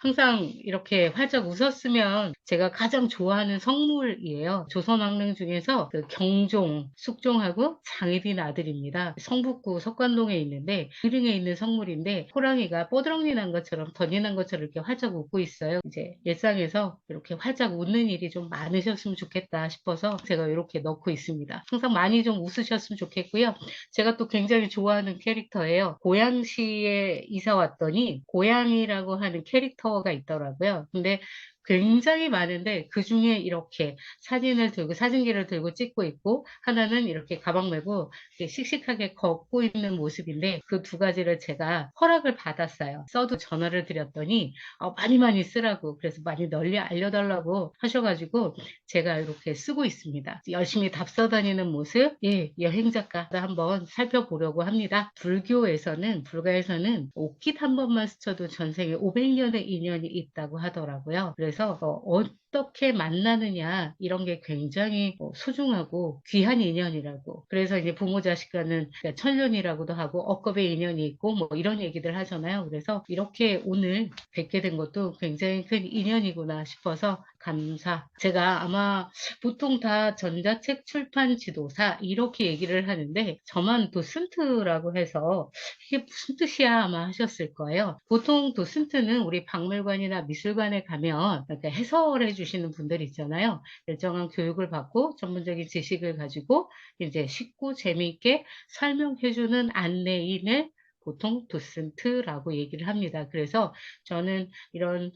항상 이렇게 활짝 웃었으면 제가 가장 좋아하는 성물이에요. 조선왕릉 중에서 그 경종, 숙종하고 장희빈 아들입니다. 성북구 석관동에 있는데 1릉에 있는 성물인데 호랑이가 뽀드렁니 난 것처럼 던이 난 것처럼 이렇게 활짝 웃고 있어요. 이제 일상에서 이렇게 활짝 웃는 일이 좀 많으셨으면 좋겠다 싶어서 제가 이렇게 넣고 있습니다. 항상 많이 좀 웃으셨으면 좋겠고요. 제가 또 굉장히 좋아하는 캐릭터예요. 고양시에 이사 왔더니 고양이라고 하는 캐릭터가 있더라고요. 근데 굉장히 많은데 그 중에 이렇게 사진을 들고 사진기를 들고 찍고 있고 하나는 이렇게 가방 메고 이렇게 씩씩하게 걷고 있는 모습인데 그 두 가지를 제가 허락을 받았어요. 써도 전화를 드렸더니 많이 많이 쓰라고 그래서 많이 널리 알려달라고 하셔가지고 제가 이렇게 쓰고 있습니다. 열심히 답서 다니는 모습, 예, 여행 작가 한번 살펴보려고 합니다. 불가에서는 옷깃 한 번만 스쳐도 전생에 500년의 인연이 있다고 하더라고요. 그래서 어떻게 만나느냐 이런 게 굉장히 소중하고 귀한 인연이라고. 그래서 이제 부모 자식 간은 천륜이라고도 하고 억겁의 인연이 있고 뭐 이런 얘기들 하잖아요. 그래서 이렇게 오늘 뵙게 된 것도 굉장히 큰 인연이구나 싶어서 감사. 제가 아마 보통 다 전자책 출판 지도사 이렇게 얘기를 하는데 저만 도슨트라고 해서 이게 무슨 뜻이야 아마 하셨을 거예요. 보통 도슨트는 우리 박물관이나 미술관에 가면 이렇게 해설해 주시는 분들 있잖아요. 일정한 교육을 받고 전문적인 지식을 가지고 이제 쉽고 재미있게 설명해 주는 안내인을 보통 도슨트라고 얘기를 합니다. 그래서 저는 이런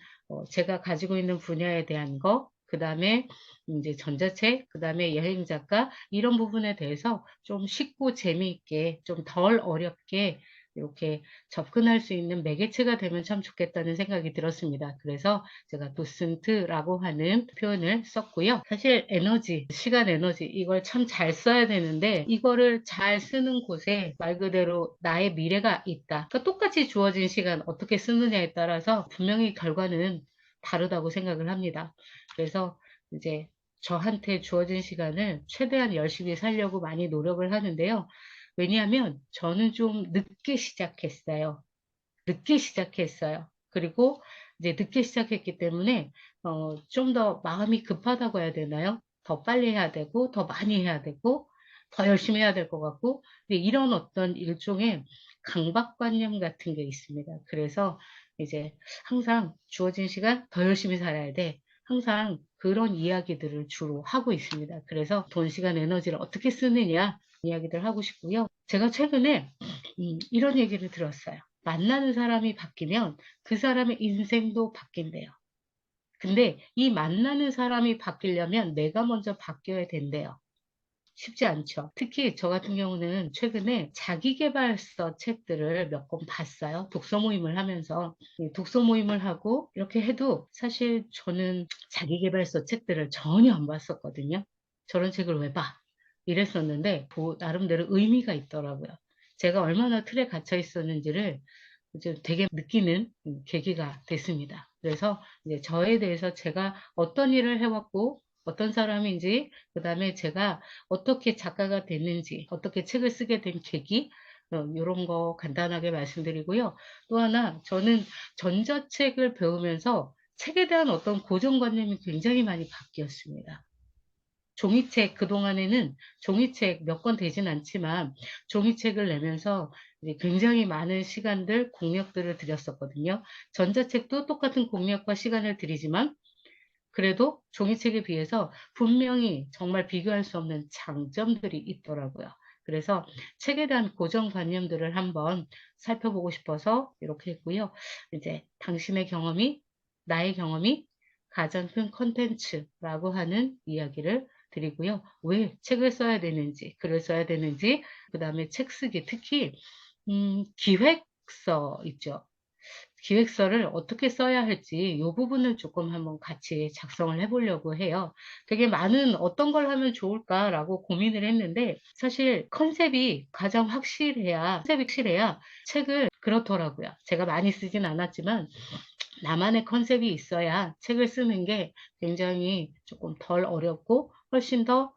제가 가지고 있는 분야에 대한 거, 그 다음에 이제 전자책, 그 다음에 여행 작가, 이런 부분에 대해서 좀 쉽고 재미있게, 좀 덜 어렵게 이렇게 접근할 수 있는 매개체가 되면 참 좋겠다는 생각이 들었습니다. 그래서 제가 도슨트라고 하는 표현을 썼고요. 사실 에너지, 시간 에너지, 이걸 참 잘 써야 되는데, 이거를 잘 쓰는 곳에 말 그대로 나의 미래가 있다. 그러니까 똑같이 주어진 시간 어떻게 쓰느냐에 따라서 분명히 결과는 다르다고 생각을 합니다. 그래서 이제 저한테 주어진 시간을 최대한 열심히 살려고 많이 노력을 하는데요. 왜냐하면 저는 좀 늦게 시작했어요. 늦게 시작했어요. 그리고 이제 늦게 시작했기 때문에 좀 더 마음이 급하다고 해야 되나요? 더 빨리 해야 되고 더 많이 해야 되고 더 열심히 해야 될 것 같고 근데 이런 어떤 일종의 강박관념 같은 게 있습니다. 그래서 이제 항상 주어진 시간 더 열심히 살아야 돼. 항상 그런 이야기들을 주로 하고 있습니다. 그래서 돈, 시간, 에너지를 어떻게 쓰느냐 이야기들 하고 싶고요. 제가 최근에 이런 얘기를 들었어요. 만나는 사람이 바뀌면 그 사람의 인생도 바뀐대요. 근데 이 만나는 사람이 바뀌려면 내가 먼저 바뀌어야 된대요. 쉽지 않죠. 특히 저 같은 경우는 최근에 자기계발서 책들을 몇 권 봤어요. 독서 모임을 하면서. 이 독서 모임을 하고 이렇게 해도 사실 저는 자기계발서 책들을 전혀 안 봤었거든요. 저런 책을 왜 봐? 이랬었는데 나름대로 의미가 있더라고요. 제가 얼마나 틀에 갇혀 있었는지를 이제 되게 느끼는 계기가 됐습니다. 그래서 이제 저에 대해서 제가 어떤 일을 해왔고 어떤 사람인지 그다음에 제가 어떻게 작가가 됐는지 어떻게 책을 쓰게 된 계기 이런 거 간단하게 말씀드리고요. 또 하나 저는 전자책을 배우면서 책에 대한 어떤 고정관념이 굉장히 많이 바뀌었습니다. 종이책, 그동안에는 종이책 몇 권 되진 않지만 종이책을 내면서 이제 굉장히 많은 시간들, 공력들을 들였었거든요. 전자책도 똑같은 공력과 시간을 들이지만 그래도 종이책에 비해서 분명히 정말 비교할 수 없는 장점들이 있더라고요. 그래서 책에 대한 고정관념들을 한번 살펴보고 싶어서 이렇게 했고요. 이제 당신의 경험이, 나의 경험이 가장 큰 컨텐츠라고 하는 이야기를 드리고요. 왜 책을 써야 되는지, 글을 써야 되는지, 그 다음에 책 쓰기, 특히, 기획서 있죠. 기획서를 어떻게 써야 할지 이 부분을 조금 한번 같이 작성을 해보려고 해요. 되게 많은 어떤 걸 하면 좋을까라고 고민을 했는데 사실 컨셉이 확실해야 책을 그렇더라고요. 제가 많이 쓰진 않았지만 나만의 컨셉이 있어야 책을 쓰는 게 굉장히 조금 덜 어렵고 훨씬 더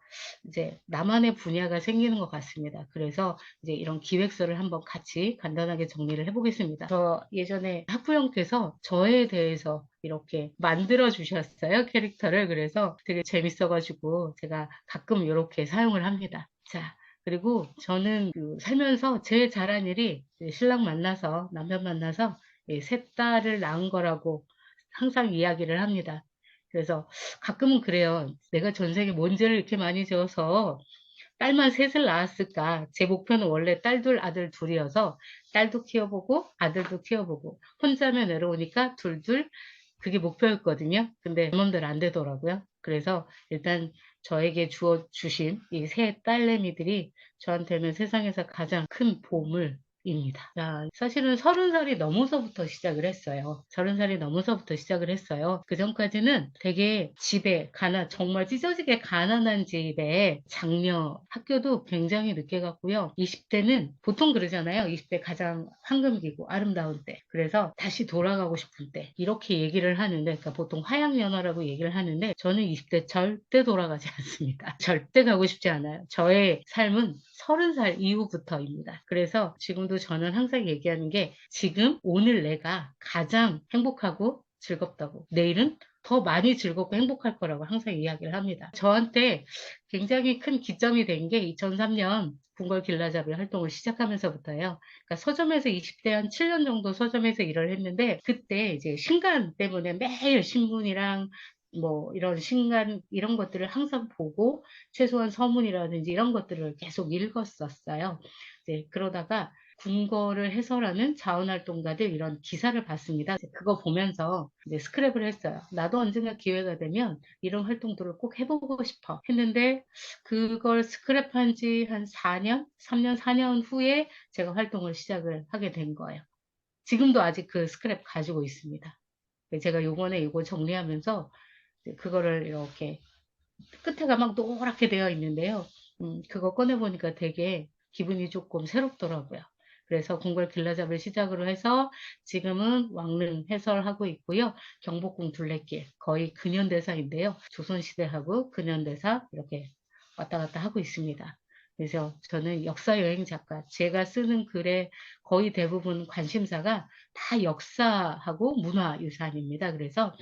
이제 나만의 분야가 생기는 것 같습니다. 그래서 이제 이런 기획서를 한번 같이 간단하게 정리를 해보겠습니다. 저 예전에 학부형께서 저에 대해서 이렇게 만들어 주셨어요, 캐릭터를. 그래서 되게 재밌어가지고 제가 가끔 이렇게 사용을 합니다. 자, 그리고 저는 살면서 제일 잘한 일이 신랑 만나서, 남편 만나서 셋 딸을 낳은 거라고 항상 이야기를 합니다. 그래서 가끔은 그래요. 내가 전생에 뭔 죄를 이렇게 많이 지어서 딸만 셋을 낳았을까? 제 목표는 원래 딸 둘, 아들 둘이어서 딸도 키워보고 아들도 키워보고 혼자면 외로우니까 둘둘 그게 목표였거든요. 근데 제 맘대로 안 되더라고요. 그래서 일단 저에게 주어 주신 이 세 딸내미들이 저한테는 세상에서 가장 큰 보물입니다. 자, 사실은 30살이 넘어서부터 시작을 했어요. 30살이 넘어서부터 시작을 했어요. 그 전까지는 되게 집에 정말 찢어지게 가난한 집에 장녀 학교도 굉장히 늦게 갔고요. 20대는 보통 그러잖아요. 20대 가장 황금기고 아름다운 때. 그래서 다시 돌아가고 싶은 때. 이렇게 얘기를 하는데, 그러니까 보통 화양연화라고 얘기를 하는데, 저는 20대 절대 돌아가지 않습니다. 절대 가고 싶지 않아요. 저의 삶은 30살 이후부터입니다. 그래서 지금도 저는 항상 얘기하는 게 지금 오늘 내가 가장 행복하고 즐겁다고. 내일은 더 많이 즐겁고 행복할 거라고 항상 이야기를 합니다. 저한테 굉장히 큰 기점이 된 게 2003년 궁궐 길라잡이 활동을 시작하면서부터예요. 그러니까 서점에서 20대 한 7년 정도 서점에서 일을 했는데 그때 이제 신간 때문에 매일 신문이랑 뭐 이런 신간 이런 것들을 항상 보고 최소한 서문이라든지 이런 것들을 계속 읽었었어요. 이제 그러다가 궁궐을 해설하는 자원활동가들 이런 기사를 봤습니다. 그거 보면서 이제 스크랩을 했어요. 나도 언젠가 기회가 되면 이런 활동들을 꼭 해보고 싶어 했는데 그걸 스크랩한 지 한 4년, 3년, 4년 후에 제가 활동을 시작을 하게 된 거예요. 지금도 아직 그 스크랩 가지고 있습니다. 제가 요번에 이거 정리하면서 그거를 이렇게 끝에가 막 노랗게 되어 있는데요. 그거 꺼내보니까 되게 기분이 조금 새롭더라고요. 그래서 궁궐 길라잡이를 시작으로 해서 지금은 왕릉 해설하고 있고요. 경복궁 둘레길 거의 근현대사인데요. 조선시대하고 근현대사 이렇게 왔다 갔다 하고 있습니다. 그래서 저는 역사여행 작가, 제가 쓰는 글의 거의 대부분 관심사가 다 역사하고 문화유산입니다. 그래서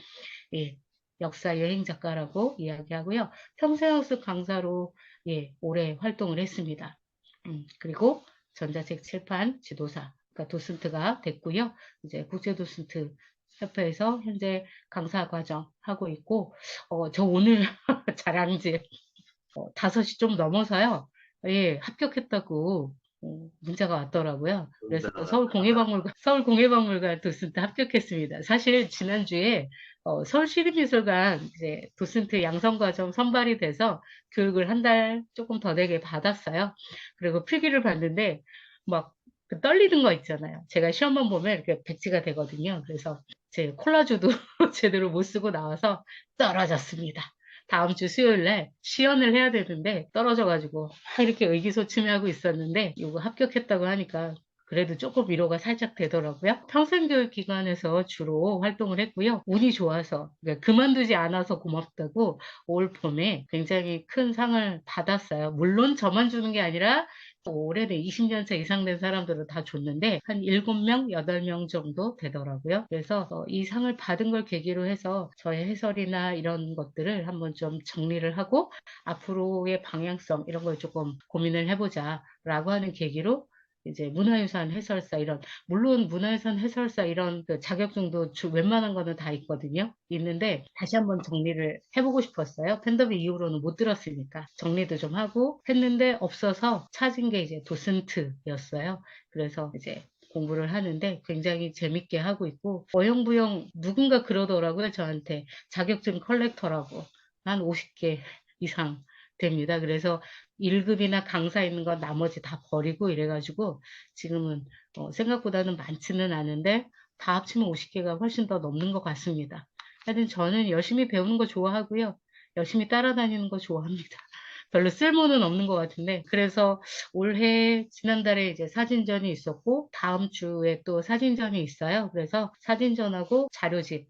예, 역사 여행 작가라고 이야기하고요. 평생학습 강사로 오래 활동을 했습니다. 그리고 전자책 칠판 지도사, 그러니까 도슨트가 됐고요. 이제 국제도슨트 협회에서 현재 강사 과정 하고 있고, 저 오늘 자랑질 5시 좀 넘어서요. 예, 합격했다고 문자가 왔더라고요. 그래서 서울공예박물관 도슨트 합격했습니다. 사실 지난주에 서울시립미술관 이제 도슨트 양성과정 선발이 돼서 교육을 한 달 조금 더 되게 받았어요. 그리고 필기를 봤는데 막그 떨리는 거 있잖아요. 제가 시험만 보면 이렇게 백지가 되거든요. 그래서 제 콜라주도 제대로 못 쓰고 나와서 떨어졌습니다. 다음 주 수요일 날 시연을 해야 되는데 떨어져가지고 막 이렇게 의기소침해하고 있었는데 이거 합격했다고 하니까 그래도 조금 위로가 살짝 되더라고요. 평생교육기관에서 주로 활동을 했고요. 운이 좋아서 그러니까 그만두지 않아서 고맙다고 올 봄에 굉장히 큰 상을 받았어요. 물론 저만 주는 게 아니라 오래된 20년 차 이상 된 사람들은 다 줬는데 한 7명, 8명 정도 되더라고요. 그래서 이 상을 받은 걸 계기로 해서 저의 해설이나 이런 것들을 한번 좀 정리를 하고 앞으로의 방향성 이런 걸 조금 고민을 해보자라고 하는 계기로 이제 문화유산 해설사 이런 물론 문화유산 해설사 이런 그 자격증도 웬만한 거는 다 있거든요. 있는데 다시 한번 정리를 해보고 싶었어요. 팬데믹 이후로는 못 들었으니까 정리도 좀 하고 했는데 없어서 찾은 게 이제 도슨트였어요. 그래서 이제 공부를 하는데 굉장히 재밌게 하고 있고 어영부영 누군가 그러더라고요. 저한테 자격증 컬렉터라고 한 50개 이상 됩니다. 그래서 1급이나 강사 있는 거 나머지 다 버리고 이래가지고 지금은 생각보다는 많지는 않은데 다 합치면 50개가 훨씬 더 넘는 것 같습니다. 하여튼 저는 열심히 배우는 거 좋아하고요. 열심히 따라다니는 거 좋아합니다. 별로 쓸모는 없는 것 같은데 그래서 올해 지난달에 이제 사진전이 있었고 다음 주에 또 사진전이 있어요. 그래서 사진전하고 자료집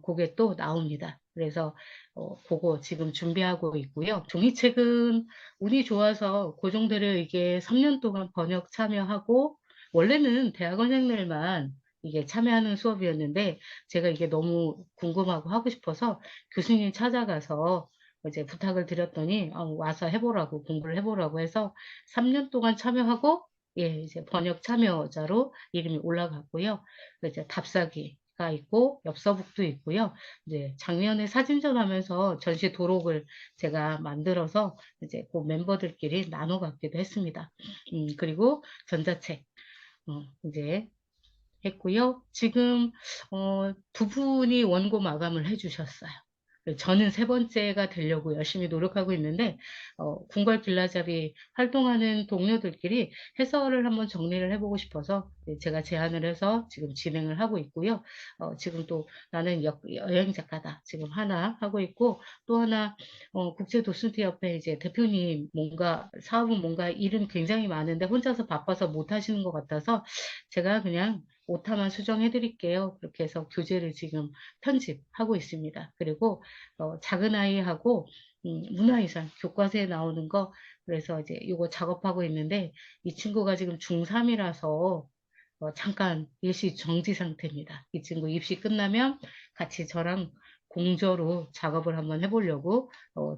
그게 또 나옵니다. 그래서 그거 지금 준비하고 있고요. 종이책은 운이 좋아서 고종대를 이게 3년 동안 번역 참여하고 원래는 대학원생들만 이게 참여하는 수업이었는데 제가 이게 너무 궁금하고 하고 싶어서 교수님 찾아가서 이제 부탁을 드렸더니 와서 해보라고 공부를 해보라고 해서 3년 동안 참여하고 예, 이제 번역 참여자로 이름이 올라갔고요. 이제 답사기가 있고 엽서북도 있고요. 이제 작년에 사진전 하면서 전시 도록을 제가 만들어서 이제 그 멤버들끼리 나눠 갖기도 했습니다. 그리고 전자책, 이제 했고요. 지금, 두 분이 원고 마감을 해주셨어요. 저는 세 번째가 되려고 열심히 노력하고 있는데, 궁궐 빌라잡이 활동하는 동료들끼리 해설을 한번 정리를 해보고 싶어서 제가 제안을 해서 지금 진행을 하고 있고요. 지금 또 나는 여행 작가다. 지금 하나 하고 있고, 또 하나, 국제도슨티협회 이제 대표님 뭔가, 사업은 뭔가 일은 굉장히 많은데 혼자서 바빠서 못 하시는 것 같아서 제가 그냥 오타만 수정해 드릴게요. 그렇게 해서 교재를 지금 편집하고 있습니다. 그리고 작은 아이하고 문화유산 교과서에 나오는 거 그래서 이제 이거 작업하고 있는데 이 친구가 지금 중3이라서 잠깐 일시 정지 상태입니다. 이 친구 입시 끝나면 같이 저랑 공저로 작업을 한번 해보려고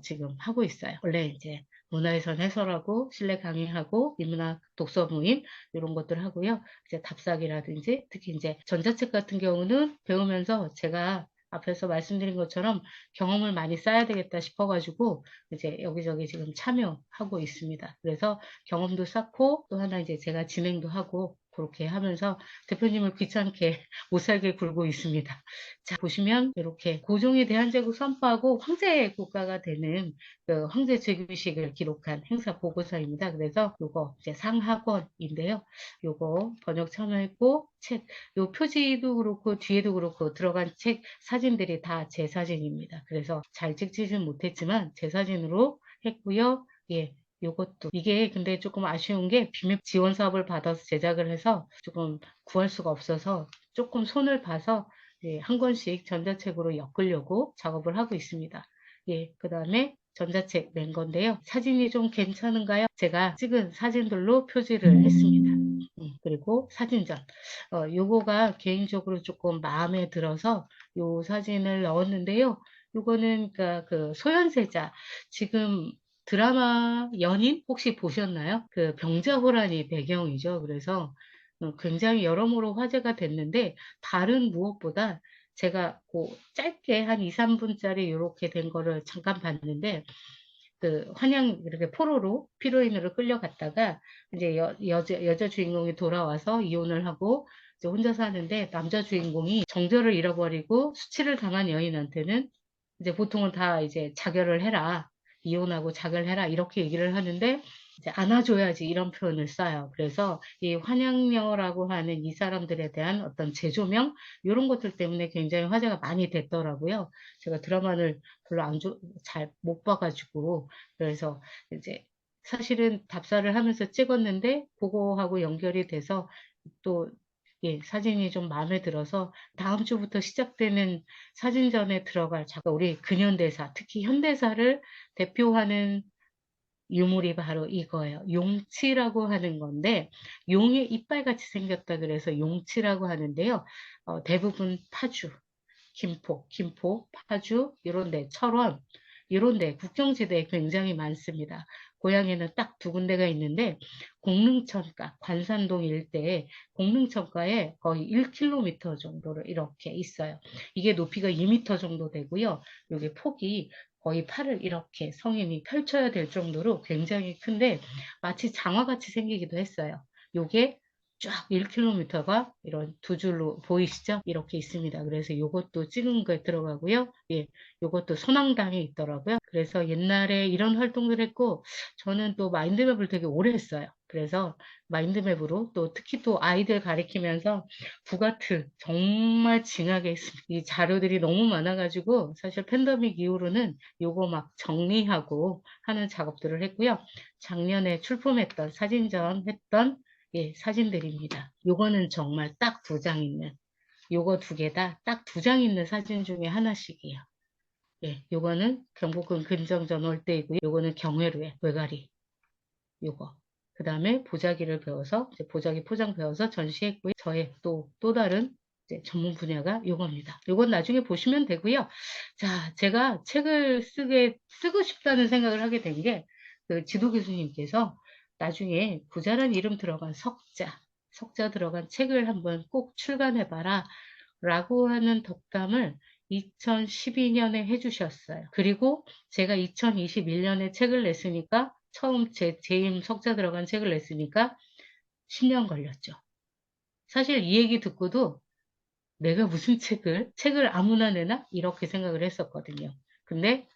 지금 하고 있어요. 원래 이제 문화유산 해설하고 실내 강의하고 인문학 독서 모임 이런 것들 하고요. 이제 답사기라든지 특히 이제 전자책 같은 경우는 배우면서 제가 앞에서 말씀드린 것처럼 경험을 많이 쌓아야 되겠다 싶어가지고 이제 여기저기 지금 참여하고 있습니다. 그래서 경험도 쌓고 또 하나 이제 제가 진행도 하고 그렇게 하면서 대표님을 귀찮게 못 살게 굴고 있습니다. 자, 보시면 이렇게 고종이 대한제국 선포하고 황제 국가가 되는 그 황제 즉위식을 기록한 행사 보고서입니다. 그래서 요거 이제 상하권인데요. 요거 번역 참여했고 책, 요 표지도 그렇고 뒤에도 그렇고 들어간 책 사진들이 다 제 사진입니다. 그래서 잘 찍지는 못했지만 제 사진으로 했고요. 예. 요것도 이게 근데 조금 아쉬운 게 비밀 지원 사업을 받아서 제작을 해서 조금 구할 수가 없어서 조금 손을 봐서 예, 한 권씩 전자책으로 엮으려고 작업을 하고 있습니다. 예, 그 다음에 전자책 낸 건데요. 사진이 좀 괜찮은가요? 제가 찍은 사진들로 표지를 했습니다. 그리고 사진전. 요거가 개인적으로 조금 마음에 들어서 요 사진을 넣었는데요. 요거는 그러니까 그 소현세자 지금 드라마 연인 혹시 보셨나요? 그 병자호란이 배경이죠. 그래서 굉장히 여러모로 화제가 됐는데 다른 무엇보다 제가 그 짧게 한 2, 3분짜리 이렇게 된 거를 잠깐 봤는데 그 환양 이렇게 포로로 피로인으로 끌려갔다가 이제 여자 주인공이 돌아와서 이혼을 하고 이제 혼자 사는데 남자 주인공이 정절을 잃어버리고 수치를 당한 여인한테는 이제 보통은 다 이제 자결을 해라. 이혼하고 자결해라. 이렇게 얘기를 하는데 이제 안아줘야지 이런 표현을 써요. 그래서 이 환양녀라고 하는 이 사람들에 대한 어떤 재조명 이런 것들 때문에 굉장히 화제가 많이 됐더라고요. 제가 드라마를 별로 잘 못 봐가지고 그래서 이제 사실은 답사를 하면서 찍었는데 그거하고 연결이 돼서 또 예, 사진이 좀 마음에 들어서 다음 주부터 시작되는 사진전에 들어갈 작가 우리 근현대사, 특히 현대사를 대표하는 유물이 바로 이거예요. 용치라고 하는 건데 용의 이빨같이 생겼다 그래서 용치라고 하는데요. 대부분 파주, 김포, 파주 이런 데, 철원 이런 데 국경지대에 굉장히 많습니다. 고향에는 딱 두 군데가 있는데 공릉천가, 관산동 일대에 공릉천가에 거의 1km 정도를 이렇게 있어요. 이게 높이가 2m 정도 되고요. 이게 폭이 거의 팔을 이렇게 성인이 펼쳐야 될 정도로 굉장히 큰데 마치 장화같이 생기기도 했어요. 요게 쫙 1km가 이런 두 줄로 보이시죠? 이렇게 있습니다. 그래서 요것도 찍은 거에 들어가고요. 예, 요것도 소낭당에 있더라고요. 그래서 옛날에 이런 활동을 했고 저는 또 마인드맵을 되게 오래 했어요. 그래서 마인드맵으로 또 특히 또 아이들 가리키면서 북아트 정말 징하게 했습니다. 이 자료들이 너무 많아가지고 사실 팬데믹 이후로는 요거 막 정리하고 하는 작업들을 했고요. 작년에 출품했던 사진전 했던 예, 사진들입니다. 요거는 정말 딱 두 장 있는 요거 두 개 다 딱 두 장 있는 사진 중에 하나씩이에요. 예, 요거는 경복궁 근정전 올 때이고요. 요거는 경회로의 외가리. 요거. 그 다음에 보자기를 배워서, 이제 보자기 포장 배워서 전시했고요. 저의 또 다른 이제 전문 분야가 요겁니다. 요건 나중에 보시면 되고요. 자, 제가 책을 쓰고 싶다는 생각을 하게 된 게, 그 지도 교수님께서 나중에 구자란 이름 들어간 석자 들어간 책을 한번 꼭 출간해봐라. 라고 하는 덕담을 2012년에 해주셨어요. 그리고 제가 2021년에 책을 냈으니까 처음 재임 석자 들어간 책을 냈으니까 10년 걸렸죠. 사실 이 얘기 듣고도 내가 무슨 책을 아무나 내나? 이렇게 생각을 했었거든요. 근데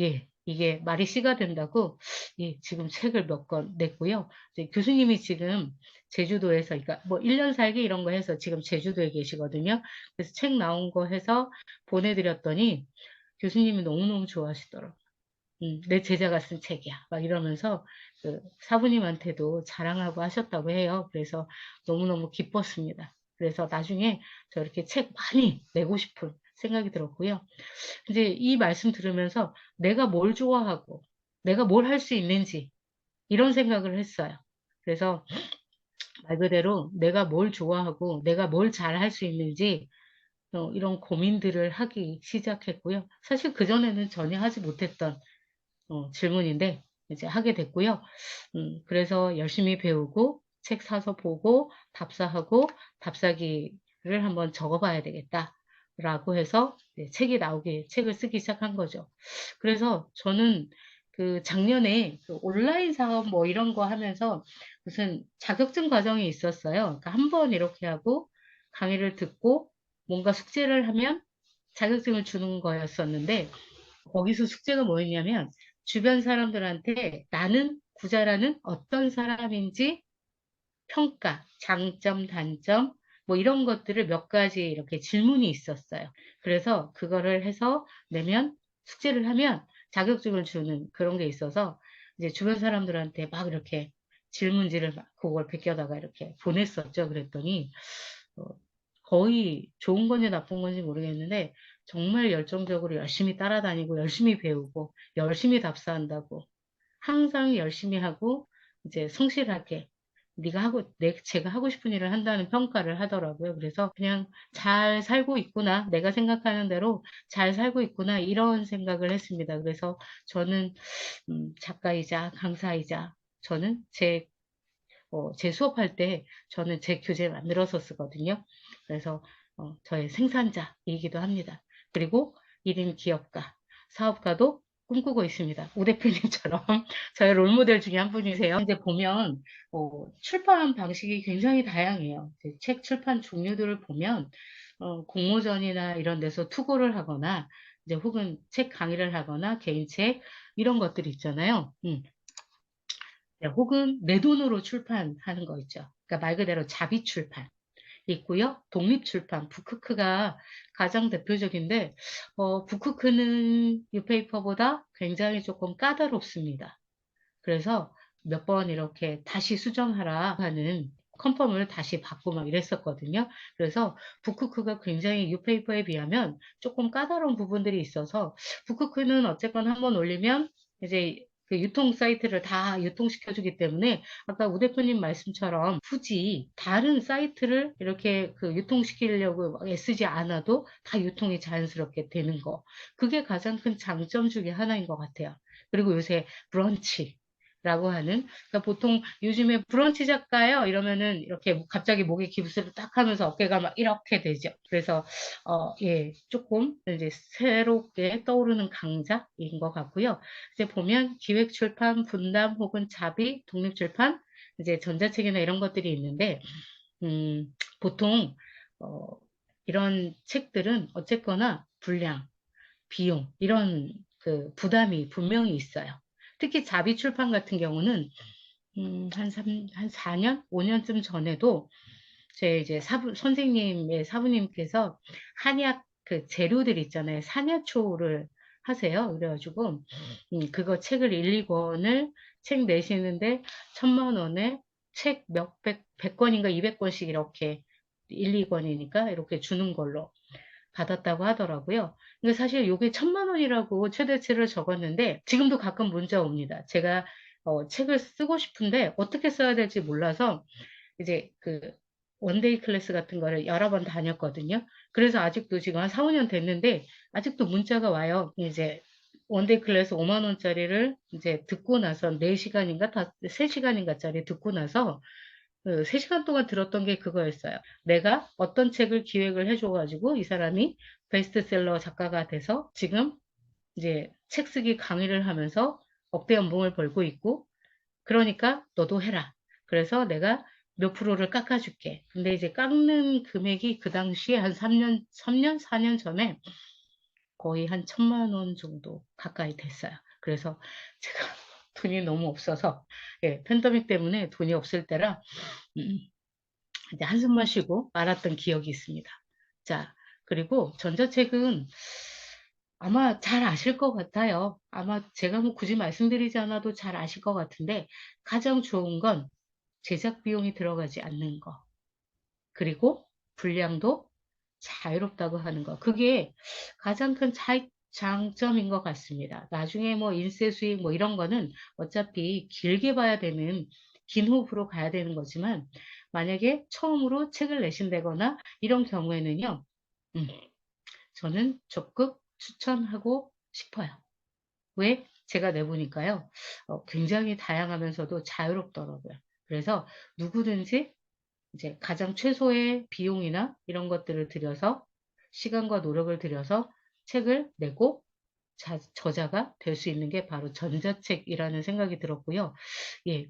예, 이게 말이 씨가 된다고, 예, 지금 책을 몇 권 냈고요. 이제 교수님이 지금 제주도에서, 그러니까 뭐 1년 살기 이런 거 해서 지금 제주도에 계시거든요. 그래서 책 나온 거 해서 보내드렸더니 교수님이 너무너무 좋아하시더라고요. 내 제자가 쓴 책이야. 막 이러면서 그 사부님한테도 자랑하고 하셨다고 해요. 그래서 너무너무 기뻤습니다. 그래서 나중에 저 이렇게 책 많이 내고 싶은 생각이 들었고요. 이제 이 말씀 들으면서 내가 뭘 좋아하고 내가 뭘 할 수 있는지 이런 생각을 했어요. 그래서 말 그대로 내가 뭘 좋아하고 내가 뭘 잘 할 수 있는지 이런 고민들을 하기 시작했고요. 사실 그전에는 전혀 하지 못했던 질문인데 이제 하게 됐고요. 그래서 열심히 배우고 책 사서 보고 답사하고 답사기를 한번 적어봐야 되겠다라고 해서 책을 쓰기 시작한 거죠. 그래서 저는 그 작년에 그 온라인 사업 뭐 이런 거 하면서 무슨 자격증 과정이 있었어요. 그러니까 한 번 이렇게 하고 강의를 듣고 뭔가 숙제를 하면 자격증을 주는 거였었는데 거기서 숙제가 뭐였냐면 주변 사람들한테 나는 구자라는 어떤 사람인지 평가, 장점, 단점, 뭐 이런 것들을 몇 가지 이렇게 질문이 있었어요. 그래서 그거를 해서 내면 숙제를 하면 자격증을 주는 그런 게 있어서 이제 주변 사람들한테 막 이렇게 질문지를 막 그걸 베껴다가 이렇게 보냈었죠. 그랬더니 어, 거의 좋은 건지 나쁜 건지 모르겠는데 정말 열정적으로 열심히 따라다니고 열심히 배우고 열심히 답사한다고 항상 열심히 하고 이제 성실하게 제가 하고 싶은 일을 한다는 평가를 하더라고요. 그래서 그냥 잘 살고 있구나, 내가 생각하는 대로 잘 살고 있구나, 이런 생각을 했습니다. 그래서 저는, 작가이자 강사이자, 저는 제 수업할 때 저는 제 교재 만들어서 쓰거든요. 그래서 저의 생산자이기도 합니다. 그리고 1인 기업가, 사업가도 꿈꾸고 있습니다. 우 대표님처럼 저의 롤모델 중에 한 분이세요. 이제 보면 출판 방식이 굉장히 다양해요. 이제 책 출판 종류들을 보면 공모전이나 이런 데서 투고를 하거나 이제 혹은 책 강의를 하거나 개인책 이런 것들이 있잖아요. 네, 혹은 내 돈으로 출판하는 거 있죠. 그러니까 말 그대로 자비 출판 있고요. 독립 출판, 북크크가 가장 대표적인데, 북크크는 뉴페이퍼보다 굉장히 조금 까다롭습니다. 그래서 몇 번 이렇게 다시 수정하라 하는 컨펌을 다시 받고 막 이랬었거든요. 그래서 북크크가 굉장히 뉴페이퍼에 비하면 조금 까다로운 부분들이 있어서 북크크는 어쨌건 한번 올리면 이제 그 유통 사이트를 다 유통시켜주기 때문에 아까 우 대표님 말씀처럼 굳이 다른 사이트를 이렇게 그 유통시키려고 막 애쓰지 않아도 다 유통이 자연스럽게 되는 거. 그게 가장 큰 장점 중에 하나인 것 같아요. 그리고 요새 브런치. 라고 하는, 그러니까 보통 요즘에 브런치 작가요 이러면은 이렇게 갑자기 목에 기부스를 딱 하면서 어깨가 막 이렇게 되죠. 그래서 예, 조금 이제 새롭게 떠오르는 강자인 것 같고요. 이제 보면 기획 출판, 분담 혹은 자비, 독립 출판, 이제 전자책이나 이런 것들이 있는데 음, 보통 어, 이런 책들은 어쨌거나 분량, 비용 이런 그 부담이 분명히 있어요. 특히 자비 출판 같은 경우는 한 4년, 5년쯤 전에도 제 이제 선생님의 사부님께서 한약 그 재료들 있잖아요. 산야초를 하세요. 그래가지고 그거 책을 1, 2권을 책 내시는데 1,000만 원에 책 백 권인가 200권씩 이렇게 1, 2권이니까 이렇게 주는 걸로 받았다고 하더라고요. 근데 사실 요게 1,000만 원이라고 최대치를 적었는데 지금도 가끔 문자 옵니다. 제가 책을 쓰고 싶은데 어떻게 써야 될지 몰라서 이제 그 원데이 클래스 같은 거를 여러 번 다녔거든요. 그래서 아직도 지금 한 4, 5년 됐는데 아직도 문자가 와요. 이제 원데이 클래스 5만 원짜리를 이제 듣고 나서 4시간인가 3시간인가짜리 듣고 나서 그 3시간 동안 들었던 게 그거였어요. 내가 어떤 책을 기획을 해줘가지고 이 사람이 베스트셀러 작가가 돼서 지금 이제 책 쓰기 강의를 하면서 억대 연봉을 벌고 있고 그러니까 너도 해라. 그래서 내가 몇 프로를 깎아줄게. 근데 이제 깎는 금액이 그 당시에 한 3년, 4년 전에 거의 한 1,000만 원 정도 가까이 됐어요. 그래서 제가 돈이 너무 없어서, 예, 팬데믹 때문에 돈이 없을 때라, 음, 이제 한숨만 쉬고 말았던 기억이 있습니다. 자, 그리고 전자책은 아마 잘 아실 것 같아요. 아마 제가 뭐 굳이 말씀드리지 않아도 잘 아실 것 같은데, 가장 좋은 건 제작 비용이 들어가지 않는 거. 그리고 분량도 자유롭다고 하는 거. 그게 가장 큰 장점인 것 같습니다. 나중에 뭐 인쇄 수익 뭐 이런 거는 어차피 길게 봐야 되는 긴 호흡으로 가야 되는 거지만 만약에 처음으로 책을 내신다거나 이런 경우에는요, 음, 저는 적극 추천하고 싶어요. 왜? 제가 내보니까요, 굉장히 다양하면서도 자유롭더라고요. 그래서 누구든지 이제 가장 최소의 비용이나 이런 것들을 들여서 시간과 노력을 들여서 책을 내고 저자가 될 수 있는 게 바로 전자책이라는 생각이 들었고요. 예,